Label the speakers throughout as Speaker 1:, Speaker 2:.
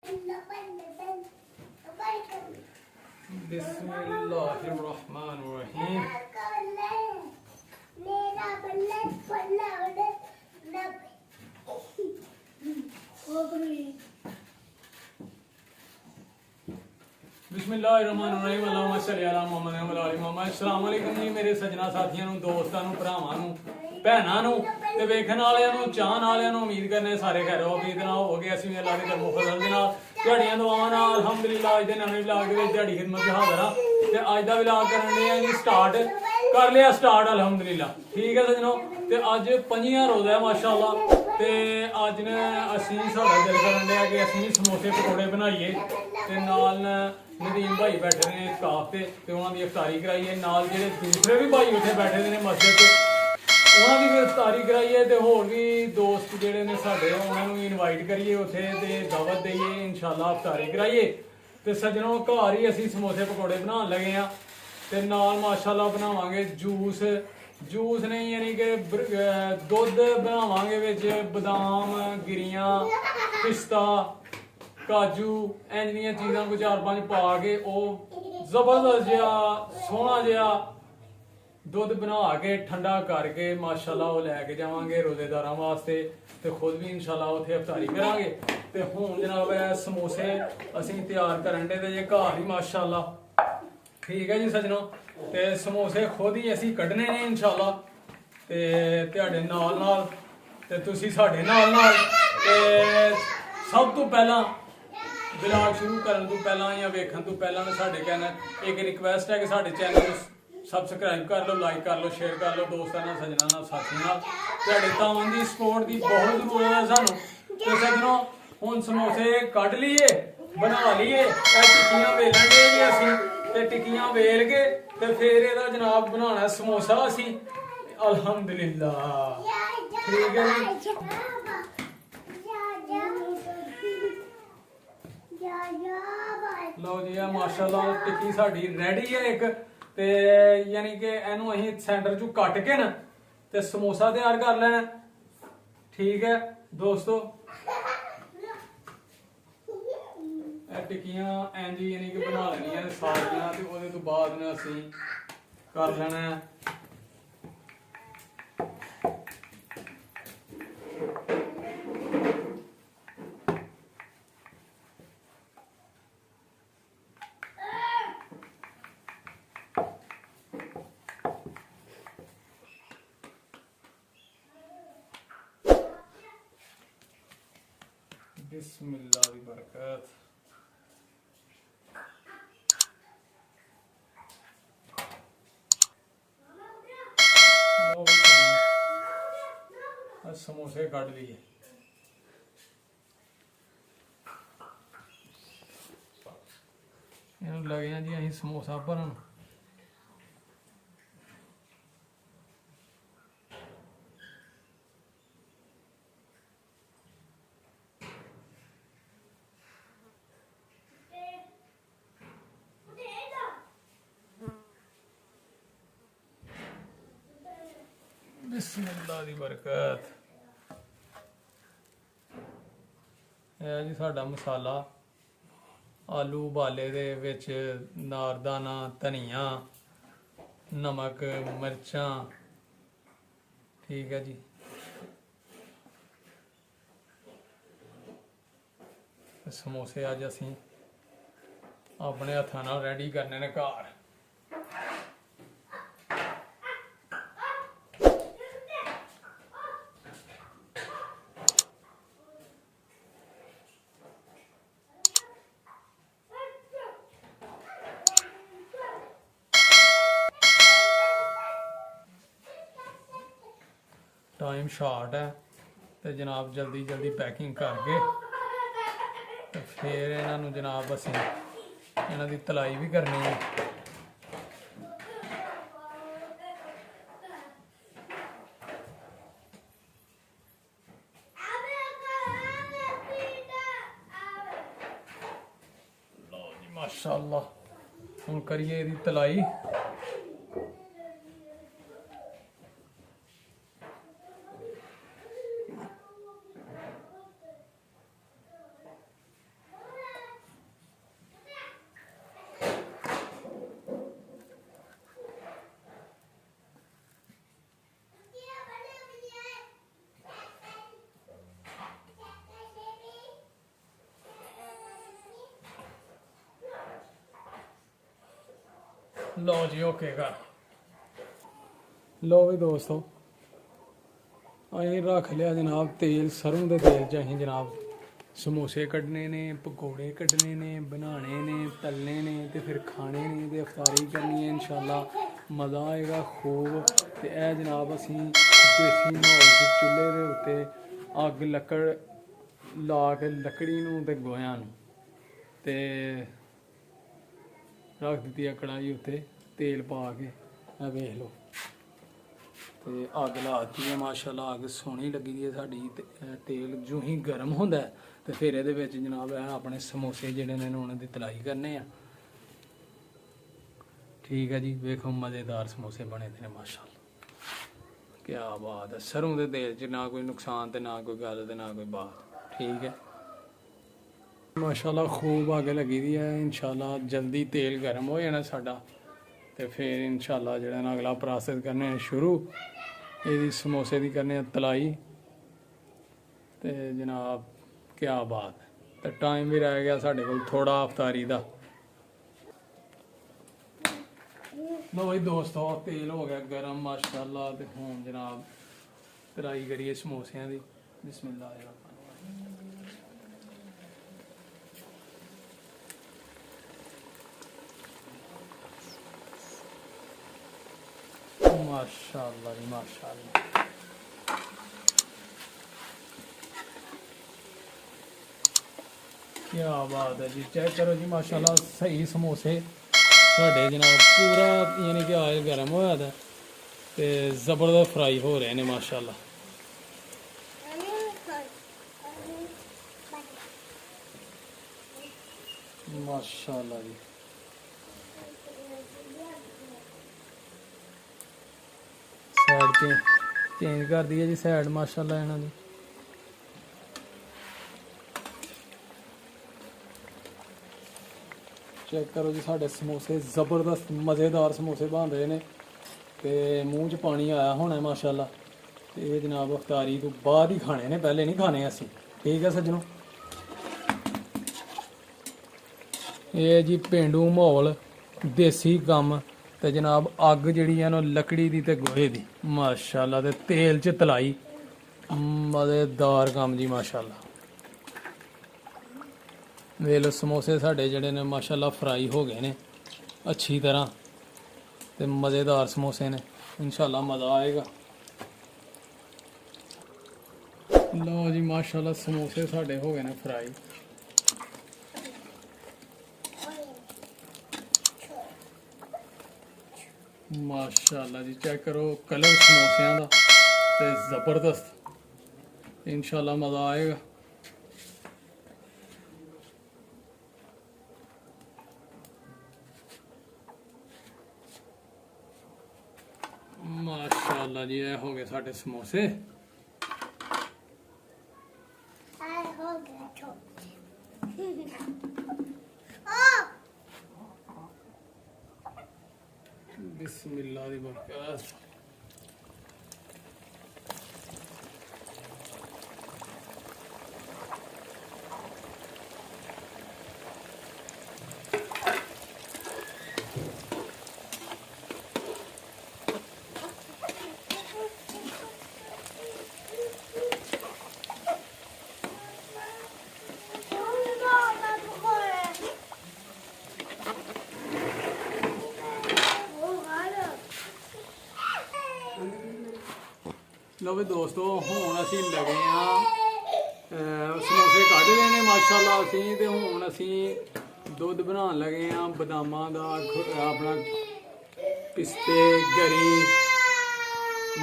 Speaker 1: बिस्मिल्लाहिर्रहमानिर्रहीम। बिस्मिल्लाहिर्रहमानिर्रहीम। अल्लाहुम्मा सल्ली अला मुहम्मद व अला आलि मुहम्मद। अस्सलाम वालेकुम जी मेरे सजना साथियों, दोस्तों, भरावां, भैनों ते वेखण वालियां, चाहण वालियां। उम्मीद करने सारे खैर वाफियत नाल होवोगे। असीं भी अल्लाह दे करमो फजल दे नाल तुहाडीआं दुआवां नाल अल्हम्दुलिल्लाह अज दे नवें व्लॉग दे विच तुहाडी खिदमत च हाज़र हां। ते अज दा व्लॉग करन दे आं जी स्टार्ट, कर लिया स्टार्ट अल्हम्दुलिल्लाह। ठीक है सजनों, ते अज 25वां रोज़ा है माशाअल्लाह। ते अज ने असीं साडा दिल करन दिया कि असीं भी समोसे पकौड़े बनाइए ते नाल नदीम भाई बैठे ने काफ ते उन्हां दी इफ्तारी कराइए। नाल जेह्ड़े दूसरे भी भाई उत्थे बैठे दे ने मस्जिद ते उन्हां दी भी इफ्तारी कराइए ते होर भी दोस्त जेह्ड़े ने साडे उन्हां नूं इनवाइट करिए उत्थे ते दावत देइए, इंशाअल्लाह इफ्तारी कराइए। ते सजनों घर ही असीं समोसे पकौड़े बनाउण लगे हां ते नाल माशाअल्लाह बनावांगे जूस। जूस नहीं यानी कि दुध बनावांगे विच बदाम, गिरियां, पिस्ता, काजू इंज दियां चीज़ां को 4-5 पा के जबरदस्त जिहा सोहना जिहा दुध बना के ठंडा करके माशाअल्लाह वो लैके जावांगे रोजेदारां वास्ते ते खुद भी इंशाअल्लाह उत्थे इफ्तारी करांगे। ते हुण जनाब समोसे असीं तैयार करन दे जे घर ही माशाअल्लाह। ठीक है जी सजनों, ते समोसे खुद ही असीं कड्ढने ने इंशाअल्लाह ते तुहाडे नाल ते तुसीं साडे नाल ते सब तो पहला व्लॉग शुरू करन तो पहला या वेखण तो पहला साडे कहना एक रिक्वेस्ट है कि साडे चैनल को सबसक्राइब कर लो, लाइक कर लो, शेयर कर लो दोस्तों नाल, सज्जनां नाल, साथियां नाल। तुहाडे तां दी सपोर्ट की बहुत जरूरत है सानू। ते सजनों हुण समोसे कढ लीए, बना लीए, टिक्कियां वेलन दे जी असीं ते टिक्कियां वेल के ते फिर इहदा जनाब बनाना समोसा असीं अल्हम्दुलिल्लाह। ठीक है जी, लो जी माशाअल्लाह टिक्की साडी रेडी है एक ते यानी कि इहनू असीं सेंटर चों कट के ना ते समोसा तैयार कर लेना। ठीक है दोस्तों, टिक्कियां इंज यानी कि बना लेनियां सारियां ते ओहदे तो बाद ने असीं कर लेना बिस्मिल्लाह दी बरकत। समोसे कट लिए लगे हैं जी अं समोसा भरन। बिस्मिल्लाह दी बरकत। यह जी साडा मसाला आलू उबाले दे विच नारदाना, धनिया, नमक, मिर्चां। ठीक है जी, समोसे अज असीं अपने हत्थां नाल रेडी करने ने घर। टाइम शॉर्ट है तो जनाब जल्दी जल्दी पैकिंग करके तो फिर इन्हों जनाब असीं इन्हां दी तलाई भी करनी है। लो जी माशाअल्लाह हुण करिए इहदी तलाई। लो जी ओके कर लो भी दोस्तों अं रख लिया जनाब तेल सरों के तेल च अं जनाब समोसे कड्ढने ने पकौड़े कड्ढने ने बनाने ने तलने ने तो फिर खाने ने तो अफतारी करनी है इंशाल्लाह मज़ा आएगा खूब। तो यह जनाब असी देसी माहौल के चूल्हे के उत्ते अग लकड़ ला के लकड़ी नूं ते गोयां नूं ते रख दी है कढ़ाई उत्ते तेल पा के वेख लो तो अग ला दी है माशाल्लाह अग सोहनी लगी दी है साड़ी तेल जो ही गर्म होंदा है तो फिर ये जनाब है अपने समोसे जिहड़े ने उन्हां दी तलाई करने आ। ठीक है जी वेखो मज़ेदार समोसे बने थे माशाल्लाह क्या बात है सरों के तेल च ना कोई नुकसान तो ना कोई गल तो ना कोई बात। ठीक है माशाल्लाह खूब अग लगी दी है इंशाल्लाह जल्दी तेल गर्म हो जाना साडा तो फिर इंशाल्लाह जो अगला प्रोसेस करने शुरू ये समोसे की करने तलाई तो जनाब क्या बात है तो टाइम भी रह गया साढ़े को थोड़ा अफतारी का। लो भाई दोस्तों तेल हो गया गर्म माशाल्लाह तो हुण जनाब तलाई करिए समोसियां दी बिस्मिल्लाह माशाल्लाह जी माशाल्लाह क्या बात है जी चेक करो जी माशाल्लाह सही समोसे साढ़े जनाब पूरा यानी कि ऑयल गर्म होया था ते ज़बरदस्त फ्राई हो रहे हैं माशाल्लाह। माशाल्लाह जी साइड चेंज कर दी है जी साइड माशाल्लाह इन्हों की चेक करो जी साढ़े समोसे ज़बरदस्त मज़ेदार समोसे बन रहे हैं तो मूँह च पानी आया होना है माशाल्लाह तो ये जनाब अफतारी तो बाद ही खाने ने पहले नहीं खाने असी। ठीक है सज्जनों ये जी पेंडू माहौल देसी कम तो जनाब अग जी लकड़ी की तो गोहे की माशाल्लाह ते तेल च तलाई मज़ेदार कम जी माशाल्लाह। वे लो समोसे साढ़े जड़े ने माशाल्लाह फ्राई हो गए ने अच्छी तरह तो मज़ेदार समोसे ने इंशाल्लाह मज़ा आएगा। लो जी माशाल्लाह समोसे साढ़े हो गए ने फ्राई माशाल्लाह जी चेक करो कलर समोसियां दा ते ज़बरदस्त इंशाल्लाह मज़ा आएगा। माशाल्लाह जी ये हो गए साढ़े समोसे बिस्मिल्लाह दी बरकत। लो भी दोस्तों हुण असी लगे हाँ समोसे कढ़ रहे हैं माशाल्लाह असी ते हुण असी दुध बनान लगे हाँ बदामां दा अपना पिस्ते गरी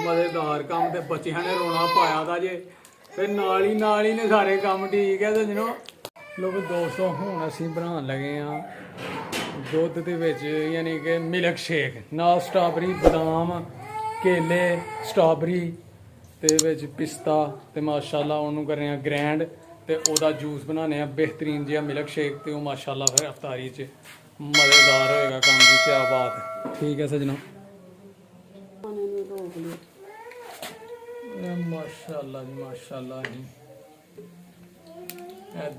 Speaker 1: मज़ेदार कम ते बच्चियां ने रोना पाया था जे फिर नाल ही ने सारे काम। ठीक है सज्जनों लो भी दोस्तों हुण असी बनान लगे हाँ दुध दे विच यानी कि मिल्क शेक नाल स्ट्राबेरी बदाम केले स्ट्राबेरी ते विच पिस्ता ते माशाल्लाह उन्होंने करने ग्रैंड ते ओदा जूस बनाने बेहतरीन जिहा मिल्क शेक ते माशाल्लाह फिर अफतारी च मज़ेदार होएगा काम जी क्या बात है। ठीक है सजना माशाल्लाह जी माशाल्लाह जी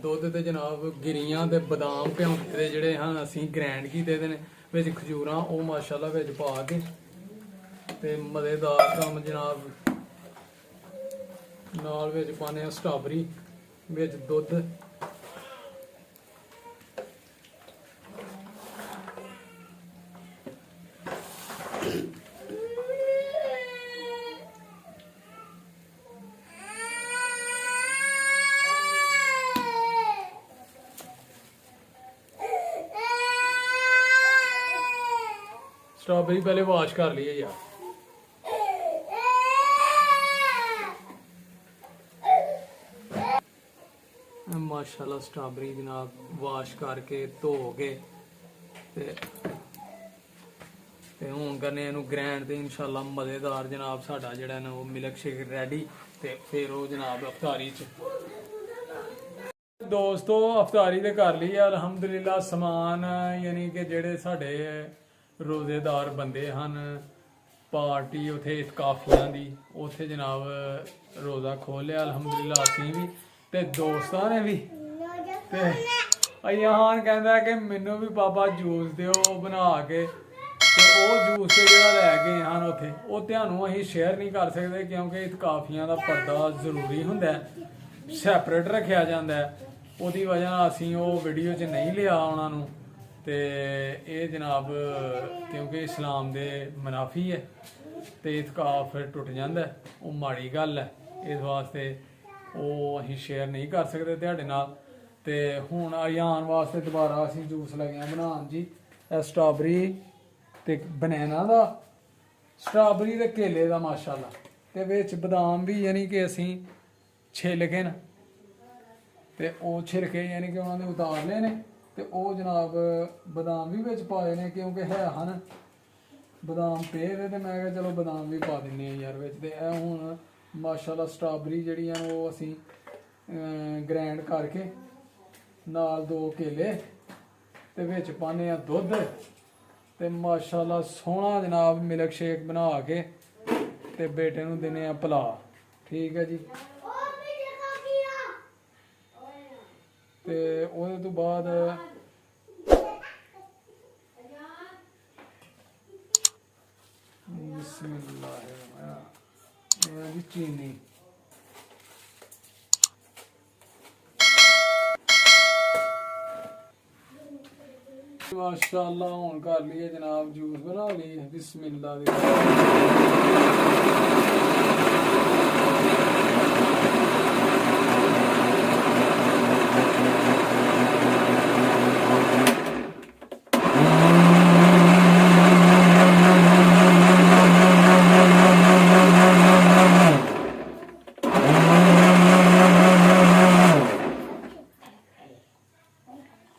Speaker 1: दुध ते जनाब गिरियां ते बदाम भ्योंके दे जिहड़े हाँ असीं ग्रैंड कीते दे ने ਵਿੱਚ ਖਜੂਰਾਂ ਉਹ ਮਾਸ਼ਾਅੱਲਾ ਵਿੱਚ ਪਾ ਕੇ ਤੇ ਮਜ਼ੇਦਾਰ ਕੰਮ ਜਨਾਬ। ਨਾਲ ਵਿੱਚ ਪਾਣੇ ਆ ਸਟ੍ਰਾਬੇਰੀ, ਵਿੱਚ ਦੁੱਧ, स्ट्रॉबेरी पहले वॉश कर लिए यार। माशाल्लाह स्ट्रॉबेरी जनाब वॉश करके धो के ते हुण करने इनू ग्रैंड ते इंशाल्लाह मज़ेदार जनाब साडा जिहड़ा ना वो मिल्क शेक रेडी। ते फिर वो जनाब अफ्तारी च दोस्तों अफ्तारी ते कर ली अल्हम्दुलिल्लाह। समान यानी कि जेहड़े साडे रोजेदार बंदे हैं पार्टी उथे इतकाफियां दी उथे जनाब रोज़ा खोल लिया अल्हम्दुलिल्लाह। असीं भी ते दोस्तां ने भी ते अयान कहंदा कि मैनू भी पापा जूस दिओ बना के ते ओ जूस ते जेहड़ा लै गए हैं उथे वो तुहानूं असीं शेयर नहीं कर सकते क्योंकि इतकाफियां दा पर्दा जरूरी हुंदा है, सैपरेट रखिया जांदा है। उहदी वजह नाल असीं वो वीडियो च नहीं लिया उहनां नूं ते ये जनाब क्योंकि इस्लाम दे मुनाफी है ते इतकाफ फिर टुट जांदा है, वो माड़ी गल है। इस वास्ते वो असीं शेयर नहीं कर सकते तुहाडे नाल। ते हुण अयान वास्ते दोबारा असीं जूस लगे हैं बनाउण जी। स्ट्रॉबेरी ते बनैना दा, स्ट्रॉबेरी ते केले दा माशाल्लाह, ते विच बदाम भी यानी कि असीं छिलके न ते ओह छिलके यानी कि उन्हां दे उतार ले ने ते ओह जनाब बदाम भी विच पाए ने क्योंकि है हन बदाम पे दे ते मैं कहा चलो बदाम भी पा दिन्ने यार विच। ते ए हुण माशाल्लाह स्ट्रॉबेरी जेहड़ियां ओह असीं ग्रैंड करके नाल 2 केले ते विच पाने आ दुद्ध ते माशाल्लाह सोहना जनाब मिल्क शेक बना के ते बेटे नूं दिन्ने आ पिला। ठीक है जी। ते ओहदे तो बाद बिस्मिल्लाह चीनी माशाल्लाह हुण कर लिए जनाब जूस बना लिए बिस्मिल्लाह।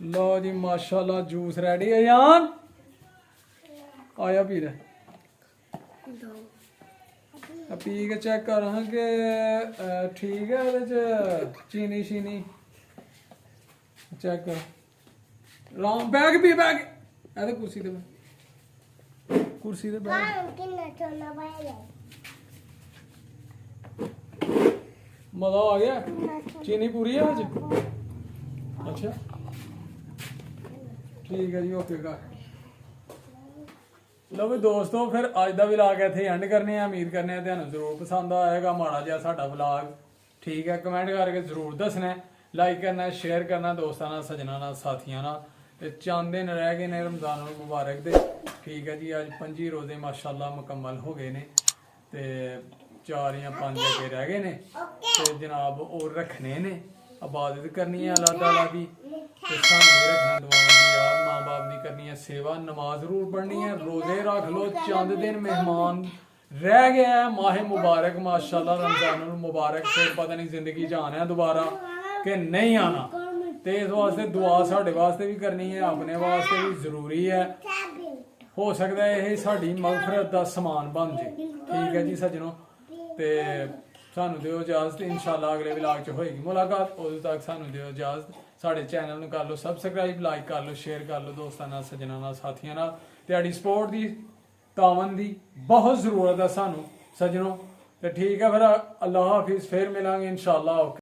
Speaker 1: लो जी माशाल्लाह जूस रेडी है। यान आया पी ले पी के चेक कर कि ठीक है चीनी शीनी चेक कर राम बैग भी बैग ए कुर्सी ते बैग मजा आ गया। चीनी पूरी है आज। अच्छा ठीक है जी ओके का। लो भी दोस्तों फिर अज का व्लॉग इत्थे एंड करने उम्मीद करने तुहानूं जरूर पसंद आएगा माड़ा जिहा साडा व्लॉग। ठीक है कमेंट करके जरूर दसना, लाइक करना, शेयर करना दोस्तां नाल, सज्जनां नाल, साथियां नाल। ते चंद दिन रह गए ने रमजान मुबारक दे। ठीक है जी अज 25 रोजे माशाल्लाह मुकम्मल हो गए ने ते 4 या 5 अगे रह गए ने ते जनाब और रखने ने। इबादत करनी है अल्लाह ताला दी ते सानूं भी रखना, दुआवां दी याद, माँ बाप दी करनी है सेवा, नमाज जरूर पढ़नी है, रोजे रख लो। चंद दिन मेहमान रह गए हैं माहे मुबारक माशाल्लाह रमजान मुबारक से पता नहीं जिंदगी च आना है दोबारा कि नहीं आना। तो इस वास्ते दुआ साढ़े वास्ते भी करनी है, अपने वास्ते भी जरूरी है। हो सकता है यह साड़ी मगफरत का समान बन जाए। ठीक है जी सज्जनों ते सानू दिओ इजाजत। इंशाल्लाह अगले व्लॉग च होएगी मुलाकात। उदों तक सानू दिओ इजाजत। साढ़े चैनल नूं कर लो सबसक्राइब, लाइक कर लो, शेयर कर लो दोस्तां नाल, सज्जनां नाल, साथियां नाल। तुहाडी सपोर्ट दी तावन दी बहुत जरूरत है सानू सज्जनों। तो ठीक है फिर अल्लाह हाफिज़, फिर मिलांगे इंशाल्लाह।